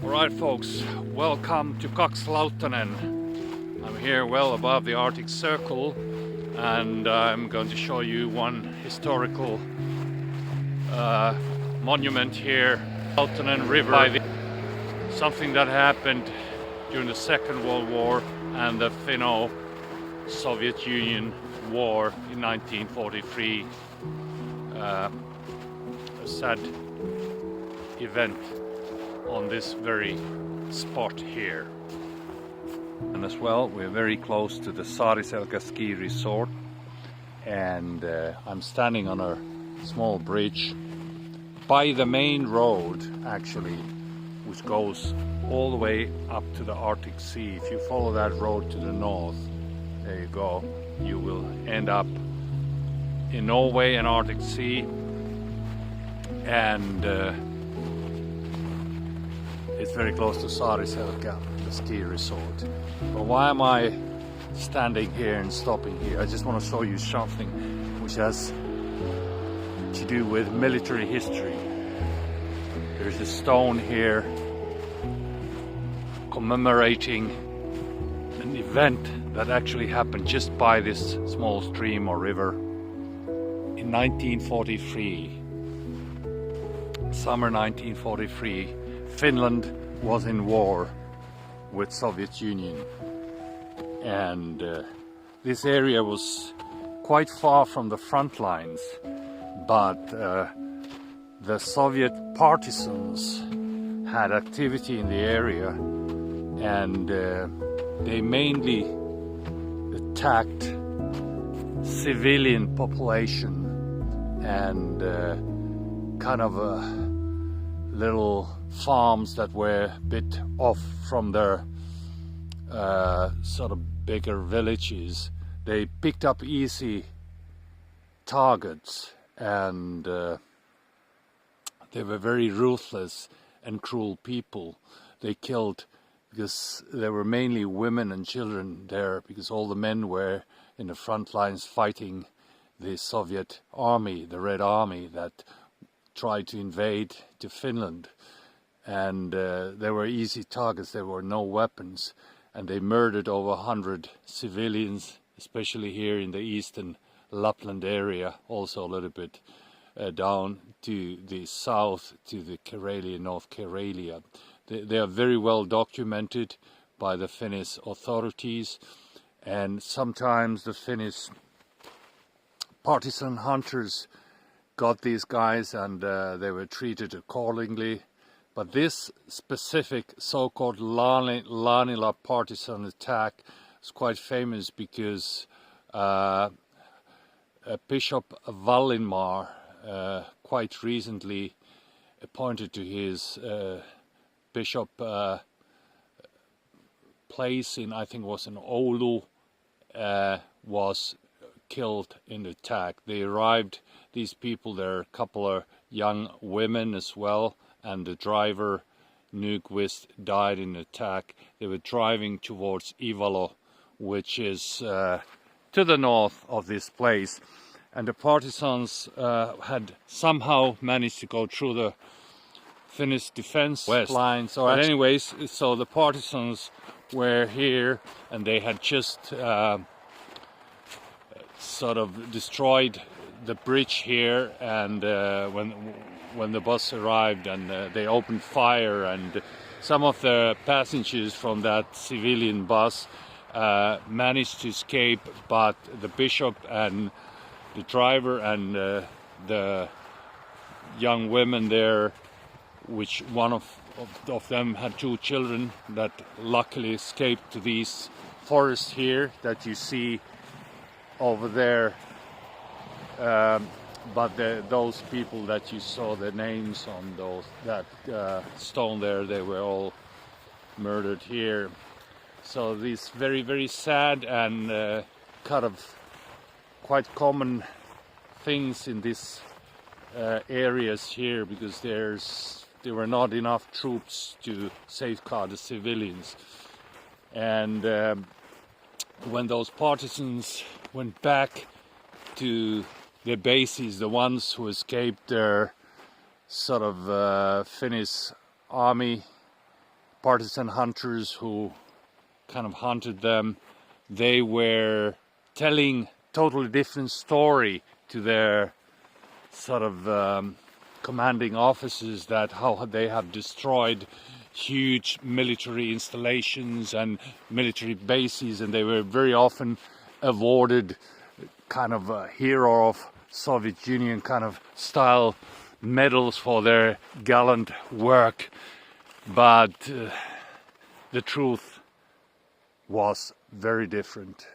Alright folks, welcome to Kakslautanen. I'm here well above the Arctic Circle and I'm going to show you one historical monument here, Lautanen River, something that happened during the Second World War and the Finno-Soviet Union War in 1943. A sad event on this very spot here. And as well, we're very close to the Saariselkä ski resort, and I'm standing on a small bridge by the main road actually, which goes all the way up to the Arctic Sea. If you follow that road to the north, there you go, you will end up in Norway and Arctic Sea, and it's very close to Saariselkä, the ski resort. But why am I standing here and stopping here? I just want to show you something which has to do with military history. There's a stone here commemorating an event that actually happened just by this small stream or river in 1943. Summer 1943. Finland was in war with Soviet Union, and this area was quite far from the front lines, but the Soviet partisans had activity in the area, and they mainly attacked civilian population and kind of little farms that were a bit off from their sort of bigger villages. They picked up easy targets, and they were very ruthless and cruel people. They killed, because there were mainly women and children there, because all the men were in the front lines fighting the Soviet army, the Red Army that tried to invade to Finland. And there were easy targets, there were no weapons, and they murdered over 100 civilians, especially here in the eastern Lapland area, also a little bit down to the south, to the Karelia, North Karelia. They are very well documented by the Finnish authorities, and sometimes the Finnish partisan hunters got these guys and they were treated accordingly. But this specific so-called Laanila partisan attack is quite famous because Bishop Vallinmar quite recently appointed to his bishop place in, I think it was in Oulu, was killed in the attack. They arrived, these people, there are a couple of young women as well, and the driver Nyqvist died in the attack. They were driving towards Ivalo, which is to the north of this place, and the partisans had somehow managed to go through the Finnish defense line. So anyways, so the partisans were here, and they had just sort of destroyed the bridge here, and when the bus arrived, and they opened fire, and some of the passengers from that civilian bus managed to escape, but the bishop and the driver and the young women there, which one of them had 2 children that luckily escaped to these forests here that you see over there. But those people that you saw the names on that stone there, they were all murdered here. So these very, very sad and kind of quite common things in these areas here, because there were not enough troops to safeguard the civilians. And when those partisans went back to their bases, the ones who escaped their sort of Finnish army partisan hunters who kind of hunted them, they were telling totally different story to their sort of commanding officers, that how they have destroyed huge military installations and military bases, and they were very often awarded kind of a hero of Soviet Union kind of style medals for their gallant work. But the truth was very different.